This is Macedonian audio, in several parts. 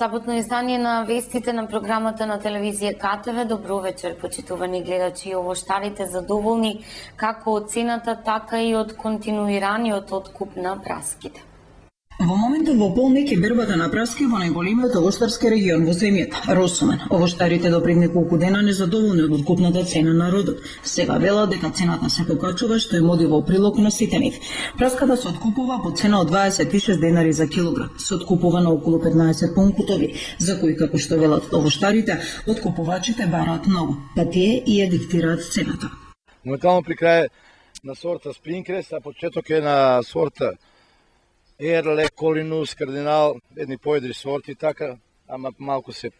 Саботно издание на вестите на програмата на телевизија КТВ. Добро вечер, почитувани гледачи и овоштарите, задоволни како од цената, така и од континуираниот откуп на праските. Во моментот во полнек е бербата на праски во најголемиот овоштарски регион во земјата, Росумен. Овоштарите до пред неколку дена незадоволни од откупната цена на родот. Сега велат дека цената се покачува, што е моди во прилог на сите нив. Праската се откупува по цена од 26 денари за килограм. Се откупува на околу 15 пунктови, за кои, како што велат овоштарите, откупувачите бараат многу, па тие и ја диктираат цената. Моментално при крај на сорта Спрингкрест, а почеток е на сорта Ерле, Колинус, Кардинал, едни поедри сорти така, ама малку се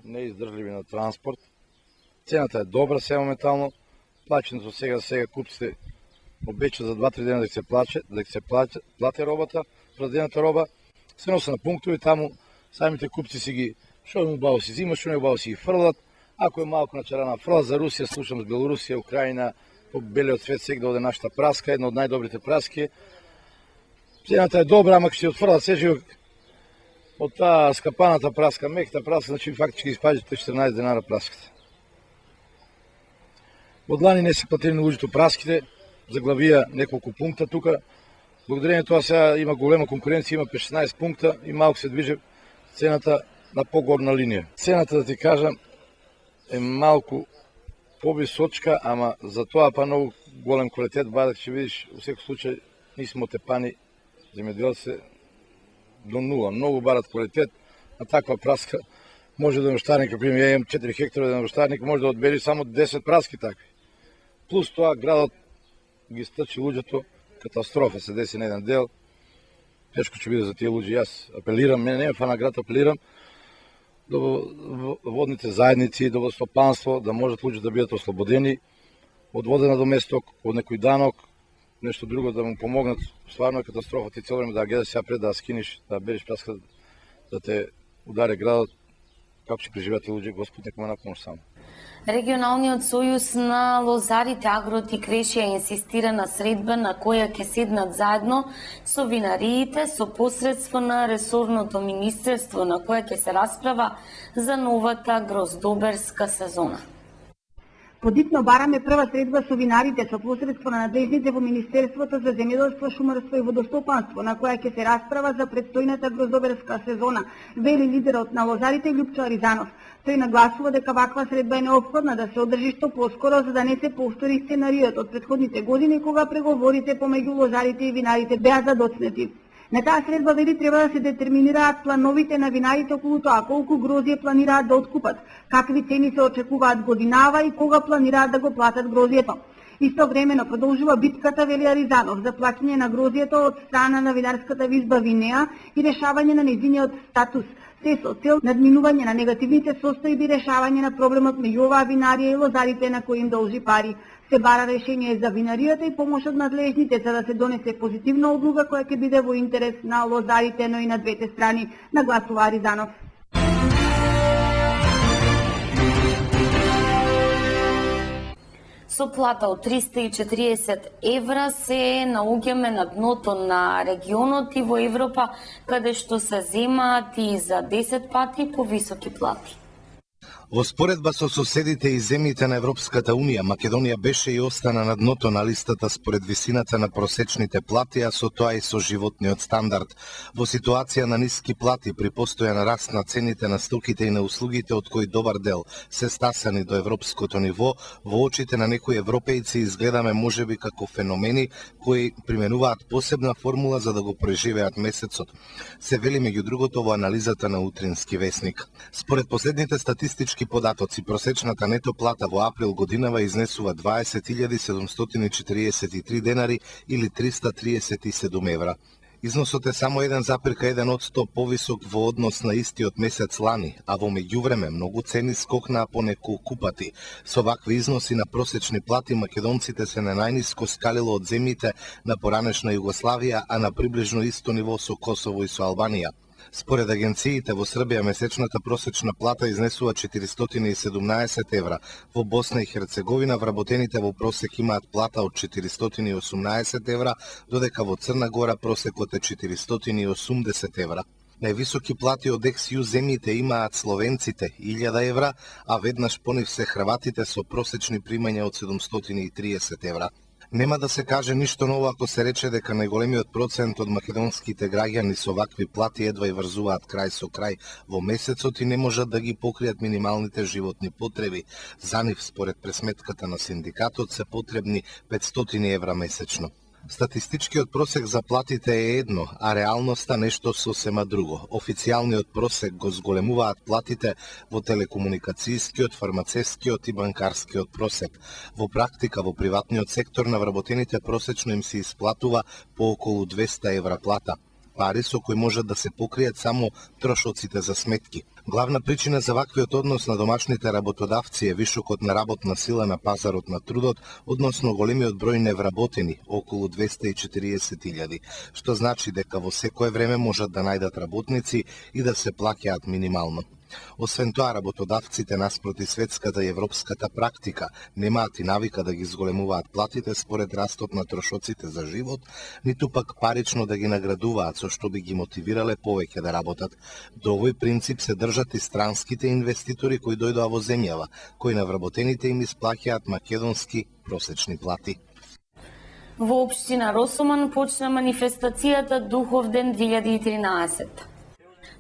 неиздржливи на транспорт. Цената е добра сега моментално, плаченото сега купците обеча за 2-3 дена да се плати робата, продадената роба, се носа на пунктови, таму самите купци си ги, што му убаво си взимат, што не убаво си ги фрлат, ако е малку начарана фрла за Русија, слушам с Белорусија, Украина, по белиот свет сега да оде нашата праска, една од најдобрите праски. Цената е добра, ама ќе се отфрлат се живо од таа скапаната праска, мекта праска, значи фактички испаѓате 14 денара праската. Од лани не се платени на луѓето праските, заглавија неколку пункта тука. Благодарение тоа сега има голема конкуренција, има 16 пункта и малку се движи цената на погорна линија. Цената, да ти кажам, е малку повисочка, ама за тоа па многу голем квалитет, бадак ќе видиш, во секој случај нисмо отепани земјоделци до нула. Многу барат квалитет на таква праска. Може да овоштарник, ако ја имам 4 хектара на овоштарник, може да одбери само 10 праски такви. Плюс тоа градот ги стачи луѓето, катастрофа се деси на еден дел. Тешко ќе биде за тие луѓе. Јас апелирам, не е фана град, апелирам до водните заедници, до стопанство, да можат луѓе да бидат ослободени од водена доместок, од некој данок, нешто друго да му помогнат. Стварно е катастрофа, ти цело време да гледаш сега пред да скиниш, да береш праска, да те ударе градот. Како ќе преживеат луѓе, Господ нека ме напомош само. Регионалниот сојуз на лозарите Агротик Крешија инсистира на средба на која ќе седнат заедно со винариите со посредство на ресорното министерство, на која ќе се расправа за новата гроздоберска сезона. Подитно бараме прва средба со винарите со посредство на надлежните во Министерството за земјоделство, шумарство и водостопанство, на која ќе се расправа за предстојната гроздоберска сезона, вели лидерот на лозарите Љупчо Аризанов. Тој нагласува дека ваква средба е неопходна да се одржи што поскоро, за да не се повтори сценариот од претходните години кога преговорите помеѓу лозарите и винарите беа задоцнети. На таа средба вели треба да се детерминираат плановите на винарите околу тоа колку грозје планираат да откупат, какви цени се очекуваат годинава и кога планираат да го платат грозјето. Истовремено продолжува битката, вели Аризанов, за плаќање на грозјето од страна на винарската визба Винеа и решавање на нејзиниот статус, се со цел надминување на негативните состојби и решавање на проблемот меѓу оваа винарија и лозарите на кои им должи пари. Се бара решение за винаријата и помош од надлежните за да се донесе позитивна одлука која ќе биде во интерес на лозарите, но и на двете страни, нагласува Аризанов. Со плата од 340 евра се наоѓаме на дното на регионот и во Европа, каде што се земаат и за 10 пати повисоки плати. Во споредба со соседите и земјите на Европската Унија, Македонија беше и остана на дното на листата според висината на просечните плати, а со тоа и со животниот стандард. Во ситуација на ниски плати при постојан раст на цените на стоките и на услугите, од кои добар дел се стасани до европското ниво, во очите на некои европејци изгледаме можеби како феномени кои применуваат посебна формула за да го преживеат месецот. Се вели меѓу другото во анализата на Утрински весник. Според последните статистички податоци, просечната нето плата во април годинава изнесува 20.743 денари или 337 евра. Износот е само 1,1% повисок во однос на истиот месец лани, а во меѓувреме многу цени скокнаа по неколку пати. Со вакви износи на просечни плати македонците се на најниско скалило од земјите на поранешна Југославија, а на приближно исто ниво со Косово и со Албанија. Според агенциите, во Србија месечната просечна плата изнесува 417 евра. Во Босна и Херцеговина вработените во просек имаат плата од 418 евра, додека во Црна Гора просекот е 480 евра. Највисоки плати од ex-ју земјите имаат словенците 1000 евра, а веднаш по нив се хрватите со просечни примања од 730 евра. Нема да се каже ништо ново ако се рече дека најголемиот процент од македонските граѓани со вакви плати едва и врзуваат крај со крај во месецот и не можат да ги покријат минималните животни потреби. За нив, според пресметката на синдикатот, се потребни 500 евра месечно. Статистичкиот просек за платите е едно, а реалноста нешто сосема друго. Официјалниот просек го зголемуваат платите во телекомуникацијскиот, фармацевскиот и банкарскиот просек. Во практика, во приватниот сектор на вработените просечно им се исплатува по околу 200 евра плата. Пари со кои можат да се покријат само трошоците за сметки. Главна причина за ваквиот однос на домашните работодавци е вишокот на работна сила на пазарот на трудот, односно големиот број невработени, околу 240.000, што значи дека во секое време можат да најдат работници и да се плаќаат минимално. Освен тоа, работодавците наспроти светската и европската практика немаат и навика да ги зголемуваат платите според растот на трошоците за живот, ниту пак парично да ги наградуваат, со што би ги мотивирале повеќе да работат. До овој принцип се држат и странските инвеститори кои дојдоа во земјава, кои на вработените им исплаќаат македонски просечни плати. Во општина Росоман почна манифестацијата Духовден 2013.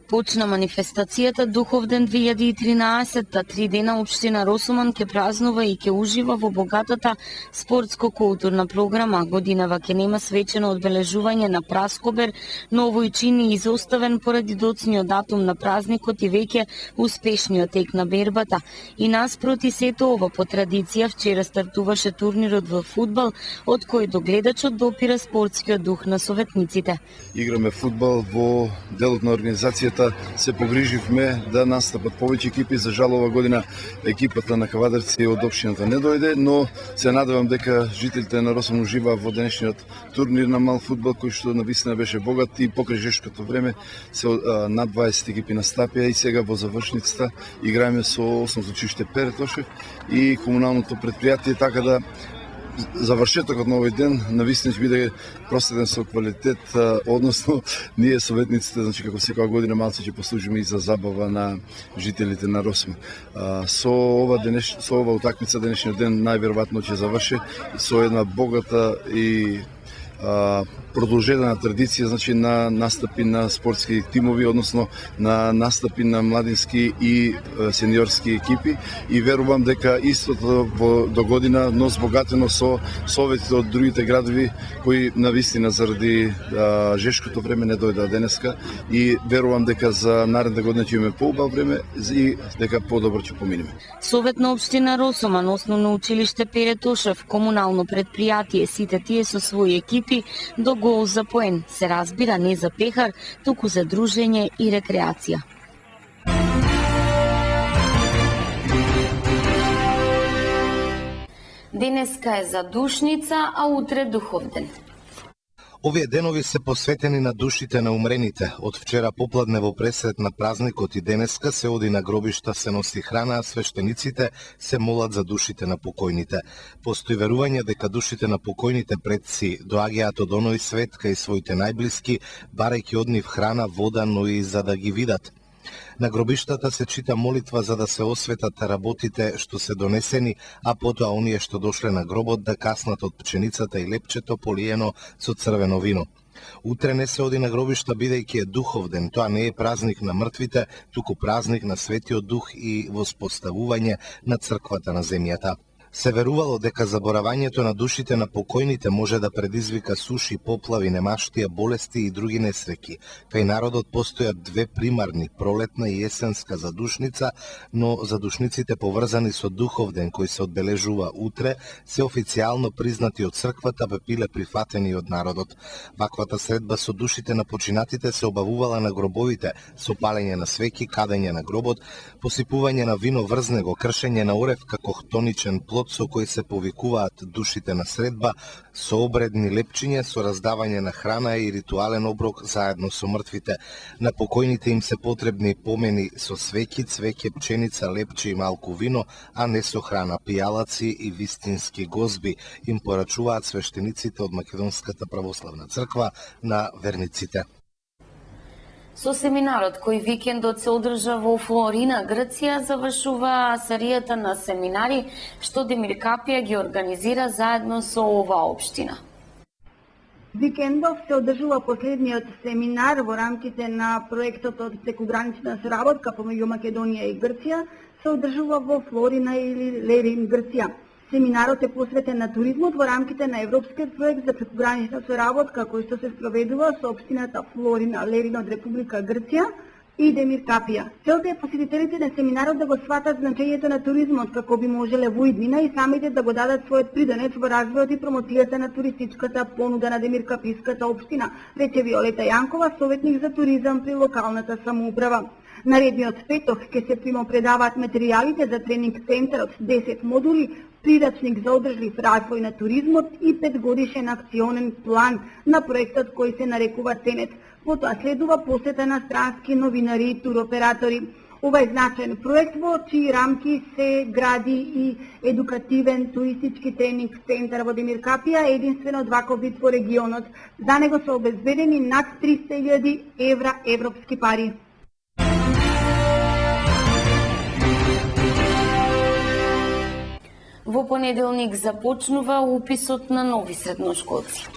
Почна манифестацијата Духовден 2013, 3 дена општина Росоман ќе празнува и ќе ужива во богатата спортско-културна програма. Годинава ќе нема свечено одбележување на Праскобер, но овој чин е изоставен поради доцниот датум на празникот и веќе успешниот тек на бербата. И наспроти сето ова, по традиција вчера стартуваше турнирот во фудбал, од кој до гледачот допира спортскиот дух на советниците. Играме фудбал во делот на организацијата, се погриживме да настапат повеќе екипи. За жал ова година екипата на Кавадарци од општината не дојде, но се надевам дека жителите на Росоман уживаа во денешниот турнир на мал фудбал, кој што навистина беше богат и покрај жешкото време се над 20 екипи настапија и сега во завршницата играеме со Основно училиште Пере Тошев и комуналното претпријатие, така да завршетокот на овој ден навистина ќе биде проследен со квалитет, односно ние советниците, значи како секоја година малце ќе послужиме и за забава на жителите на Росоман. Со ова утакмица денешниот ден најверојатно ќе заврши со една богата и продолжена традиција, значи на настапи на спортски тимови, односно на настапи на младински и сениорски екипи, и верувам дека истото до година, но збогатено со советите од другите градови кои навистина заради жешкото време не дојдоа денеска, и верувам дека за наредна година ќе имаме поубав време и дека подобро ќе поминеме. Совет на општина Росоман, Основно училиште Пере Тошев, комунално претпријатие, сите тие со своји екипи до гол за поен, се разбира не за пехар, туку за дружење и рекреација. Денеска е задушница, а утре Духовден. Овие денови се посветени на душите на умрените. Од вчера попладне во пресред на празникот и денеска се оди на гробишта, се носи храна, а свештениците се молат за душите на покојните. Постои верување дека душите на покојните предци доаѓаат од оној свет кај своите најблиски, барајќи од нив храна, вода, но и за да ги видат. На гробиштата се чита молитва за да се осветат работите што се донесени, а потоа оние што дошле на гробот да каснат од пченицата и лепчето полиено со црвено вино. Утре не се оди на гробишта бидејќи е Духовден, тоа не е празник на мртвите, туку празник на Светиот Дух и воспоставување на црквата на земјата. Се верувало дека заборавањето на душите на покојните може да предизвика суши, поплави, немаштија, болести и други несреќи. Кај народот постојат две примарни, пролетна и есенска задушница, но задушниците поврзани со Духовден, кој се одбележува утре, се официјално признати од црквата, бе биле прифатени од народот. Ваквата средба со душите на починатите се обавувала на гробовите, со палење на свеќи, кадење на гробот, посипување на вино врз него, кршење на орев како хтоничен плод со кој се повикуваат душите на средба, со обредни лепчиња, со раздавање на храна и ритуален оброк заедно со мртвите. На покојните им се потребни помени со свеќи, цвеќе, пченица, лепче и малку вино, а не со храна, пијалаци и вистински гозби, им порачуваат свештениците од Македонската православна црква на верниците. Со семинарот кој викендот се одржа во Флорина, Грција, завршува серијата на семинари што Демир Капија ги организира заедно со оваа општина. Викендов се одржува последниот семинар во рамките на проектот од прекугранична соработка помеѓу Македонија и Грција, се одржува во Флорина или Лерин, Грција. Семинарот е посветен на туризмот во рамките на европскиот проект за прекугранична соработка кој што се спроведува со општината Флорина, Лерин од Република Грција и Демир Капија. Целта е посетителите на семинарот да го сватат значењето на туризмот како би можеле во иднина и самите да го дадат својот придонес во развојот и промоцијата на туристичката понуда на Демир Каписката општина, рече Виолета Јанкова, советник за туризам при локалната самоуправа. Наредниот петок ќе се примопредаваат материјалите за тренинг центарот 10 модули, прирачник за одржлив развој на туризмот и 5-годишен акционен план на проектот кој се нарекува Тенет. Потоа следува посета на странски новинари и туроператори. Ова е значаен проект во чии рамки се гради и едукативен туристички тренинг центар во Демир Капија, единствено од ваков вид во регионот. За него се обезбедени над 300.000 евра европски пари. Во понеделник започнува уписот на нови средношколци.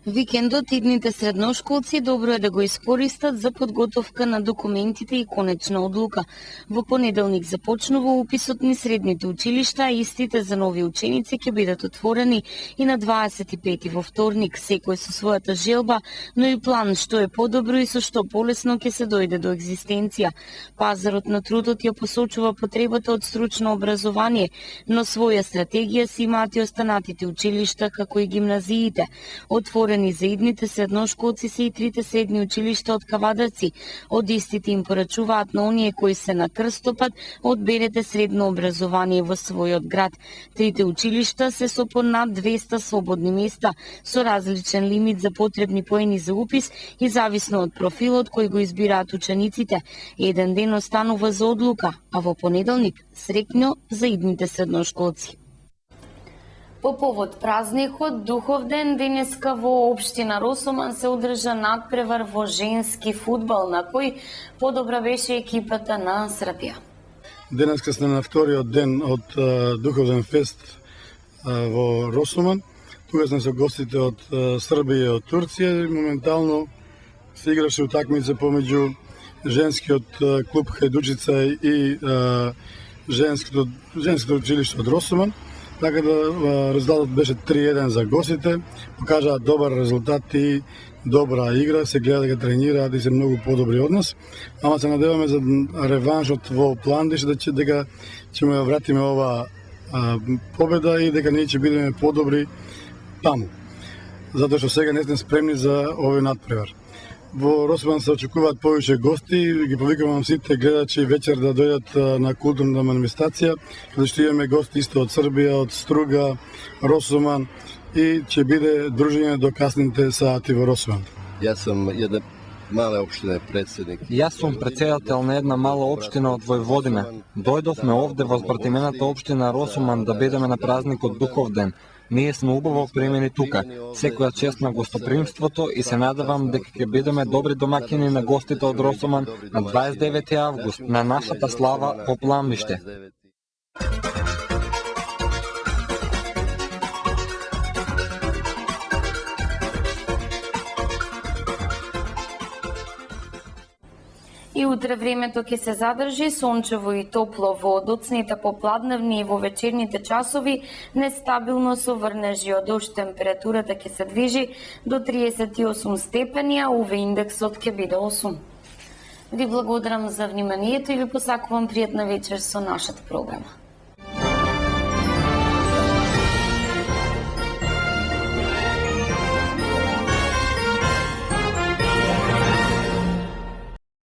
Викендот идните средношколци добро е да го искористат за подготовка на документите и конечна одлука. Во понеделник започнува уписот низ средните училишта, а истите за нови ученици ќе бидат отворени и на 25 во вторник, секој со својата желба, но и план што е подобро и со што полесно ќе се дојде до екзистенција. Пазарот на трудот ја посочува потребата од стручно образование, но своја стратегија си имаат и останатите училишта како и гимназиите. Отворени за идните средношколци се и трите средни училишта од Кавадарци. Од истите им порачуваат на оние кои се на крстопат, одберете средно образование во својот град. Трите училишта се со по над 200 слободни места, со различен лимит за потребни поени за упис и зависно од профилот кој го избираат учениците. Еден ден останува за одлука, а во понеделник среќно за идните средношколци. По повод празникот Духовден, денеска во општина Росоман се одржа надпревар во женски фудбал, на кој подобра беше екипата на Србија. Денеска сме на вториот ден од Духовден фест во Росоман. Тука сме со гостите од Србија и од Турција. Моментално се играше утакмица помеѓу женскиот клуб Хајдучица и женското училиште од Росоман. Така да резултатот беше 3-1 за гостите, покажаат добар резултат и добра игра, се гледа дека тренираат и се многу подобри од нас. Ама се надеваме за реваншот во Пландиш, дека ќе му ја вратиме ова победа и дека ние ќе бидеме подобри таму. Затоа што сега не сме спремни за овој надпревар. Во Росоман се очекуваат повеќе гости, ги повикувам сите гледачи вечер да дојдат на културна манифестација, каде што имаме гости исто од Србија, од Струга, Росоман и ќе биде дружење до касните сати во Росоман. Јас сум една мала општина председник. Јас сум председател на една мала општина од Војводина. Дојдовме овде во збратимената општина Росоман да бидеме на празникот Духовден. Ние сме убаво примени тука. Секоја чест на гостопримството и се надевам дека ќе бидеме добри домаќини на гостите од Росоман на 29 август на нашата слава по Пламбиште. И утре времето ќе се задржи сончево и топло во доцните попладневни и во вечерните часови, нестабилно со врнежи од дожд, температурата ќе се движи до 38 степени, а УВ индексот ќе биде 8. Ви благодарам за вниманието и ви посакувам пријатна вечер со нашата програма.